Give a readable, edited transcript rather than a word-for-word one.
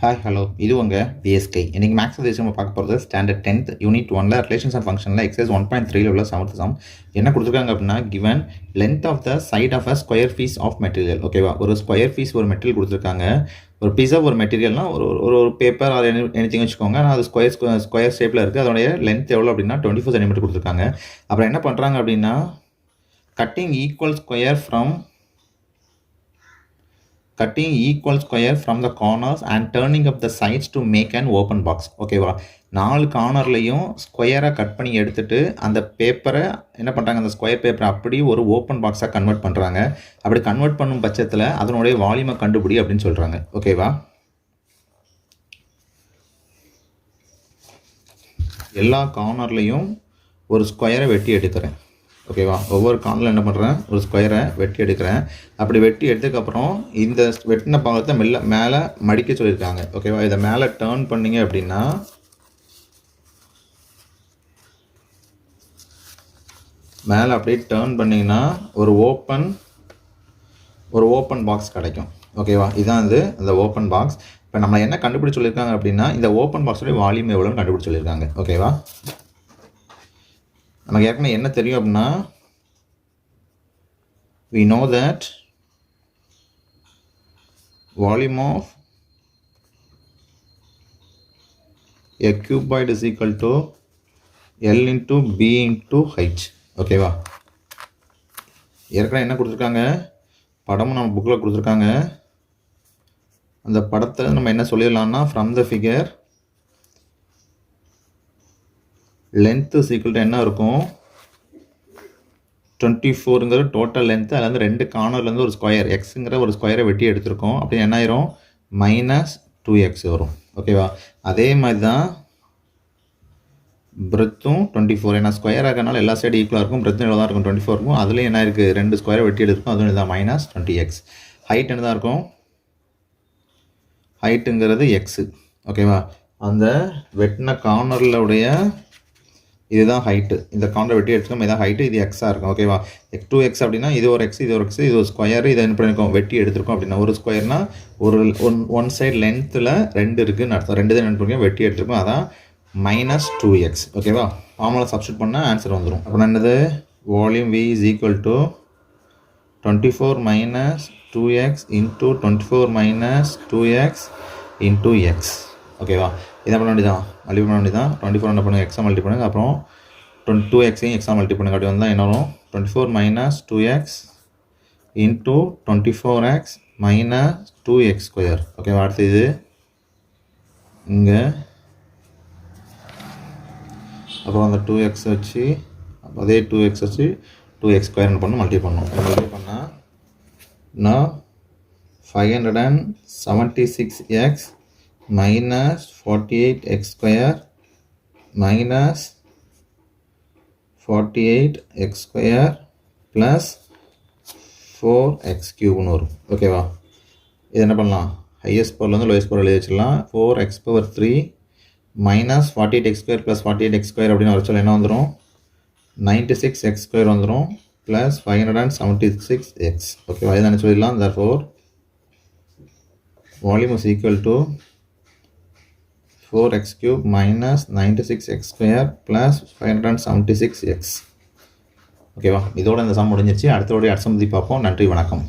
Hi hello இது உங்கள் PSK. இன்றைக்கி மேக்ஸ் நம்ம பார்க்க போகிறது ஸ்டாண்டர்ட் 10th யூனிட் 1ல் ரிலேஷன்ஸ் அண்ட் ஃபங்க்ஷனில் எக்ஸசைஸ் 1.3 உள்ள 7th சம். என்ன கொடுத்துருக்காங்க அப்படின்னா, given length of the side of a square piece of material. ஓகேவா, ஒரு ஸ்கொயர் பீஸ் ஒரு மெட்டீரியல் கொடுத்துருக்காங்க. ஒரு பீஸ் ஆஃப் ஒரு மெட்டீரியல்னால் ஒரு பேப்பர் அது எனிதிங் வச்சுக்கோங்க. ஆனால் அது ஸ்கொயர் ஷேப்பில் இருக்குது. அதோடைய லென்த் எவ்வளோ அப்படின்னா 24 சென்டிமீட்டர் கொடுத்துருக்காங்க. அப்புறம் என்ன பண்ணுறாங்க அப்படின்னா, cutting equal square from the corners and turning up the sides to make an open box. ஓகேவா, 4 கார்னர்லையும் ஸ்கொயராக கட் பண்ணி எடுத்துகிட்டு அந்த பேப்பரை என்ன பண்ணுறாங்க, அந்த ஸ்கொயர் பேப்பரை அப்படி ஒரு ஓப்பன் பாக்ஸாக கன்வெர்ட் பண்ணுறாங்க. அப்படி கன்வெர்ட் பண்ணும் பட்சத்தில் அதனுடைய வால்யூமை கண்டுபிடி அப்படின்னு சொல்கிறாங்க. ஓகேவா, எல்லா கார்னர்லையும் ஒரு ஸ்கொயரை வெட்டி எடுக்கிறேன். ஓகேவா, ஒவ்வொரு கார்னரில் என்ன பண்ணுறேன், ஒரு ஸ்கொயரை வெட்டி எடுக்கிறேன். அப்படி வெட்டி எடுத்ததுக்கப்புறம் இந்த வெட்டின பாகத்தை மேலே மடிக்க சொல்லியிருக்காங்க. ஓகேவா, இதை மேலே டேர்ன் பண்ணிங்க அப்படின்னா மேலே அப்படியே டேர்ன் பண்ணிங்கன்னா ஒரு ஓப்பன் பாக்ஸ் கிடைக்கும். ஓகேவா, இதுதான் அந்த ஓப்பன் பாக்ஸ். இப்போ நம்ம என்ன கண்டுபிடிச்சி சொல்லியிருக்காங்க அப்படின்னா, இந்த ஓப்பன் பாக்ஸோடைய வால்யூம் எவ்வளோன்னு கண்டுபிடிச்சி சொல்லியிருக்காங்க. ஓகேவா, நமக்கு ஏற்கனவே என்ன தெரியும் அப்படின்னா, we know that volume of a cuboid is equal to L into B into height. ஓகேவா, ஏற்கனவே என்ன கொடுத்துருக்காங்க, படமும் நம்ம புக்கில் கொடுத்துருக்காங்க. அந்த படத்தை நம்ம என்ன சொல்லிடலாம்னா, ஃப்ரம் த ஃபிகர் லென்த்து சீக்கிரம் என்ன இருக்கும், 24ங்கிறது டோட்டல் லென்த்து. அதில் வந்து 2 கார்னர்லேருந்து ஒரு ஸ்கொயர் எக்ஸுங்கிற ஒரு ஸ்கொயரை வெட்டி எடுத்திருக்கோம். அப்படி என்ன ஆயிரும், -2x வரும். ஓகேவா, அதே மாதிரி தான் பிரெத்தும் 24. ஏன்னா ஸ்கொயர் ஆகிறனால எல்லா சைடும் ஈக்குவலாக இருக்கும். பிரெத்தும் எவ்வளோ தான் இருக்கும், 24 இருக்கும். அதுலேயும் என்ன இருக்குது, 2 ஸ்கொயரை வெட்டி எடுத்துருக்கும். அதுவும் இதுதான் -20x. ஹைட் என்ன தான் இருக்கும், ஹைட்டுங்கிறது எக்ஸு. ஓகேவா, அந்த வெட்டின கார்னரில் உடைய இதுதான் ஹைட்டு. இந்த கார்னர் வெட்டி எடுத்துக்கோம், இதான் ஹைட்டு, இது எக்ஸாக இருக்கும். ஓகேவா, 2x அப்படின்னா இது ஒரு எக்ஸ், இது ஒரு எக்ஸ், இது ஒரு ஸ்கொயர். இதை என்ன பண்ணியிருக்கோம், வெட்டி எடுத்துருக்கோம். அப்படின்னா ஒரு ஸ்கொயர்னா ஒன் சைடு லென்த்தில் 2 இருக்குதுன்னு அர்த்தம். 2 தான் என்ன பண்ணிருக்கோம், வெட்டி எடுத்துருக்கோம். அதான் -2x. ஓகேவா, ஃபார்முலா சப்ஸ்டிட் பண்ணால் ஆன்சர் வந்துடும். அப்புறம் என்னது, volume V is equal to 24 - 2x into 24 - 2x into x. ஓகேவா, இதை பண்ண வேண்டியதான், மல்டிபிள் பண்ண வேண்டியதான். 24 என்ன பண்ணுங்கள், எக்ஸாக மல்டி பண்ணுங்கள். அப்புறம் 2xையும் எக்ஸாக மல்டி பண்ணுங்கள். அப்படி வந்தால் என்ன வரும், 24 - 2x into 24x - 2x square. ஓகேவா, அடுத்து இது இங்கே, அப்புறம் அந்த 2x வச்சு அதே 2x வச்சு 2x ஸ்கொயர் என்ன பண்ணணும், மல்டி பண்ணணும். மல்டி பண்ணால் நான் 576x -48x square -48x square plus 4x cube வரும். ஓகேவா, இது என்ன பண்ணலாம், ஹையஸ்ட் பவர்லேருந்து லோயஸ்ட் பவர் எழுதி வச்சிடலாம். 4x⁻³ -48x square plus 48x square அப்படின்னு வர சொல்ல என்ன வந்துடும், 96x square வந்துடும் plus 576x. ஓகேவா, இதை என்ன சொல்லிடலாம், therefore volume is equal to 4x³ -96x square plus 576x. ஓகேவா, இதோட இந்த சம் முடிஞ்சிருச்சு. அடுத்த சம் பார்ப்போம். நன்றி, வணக்கம்.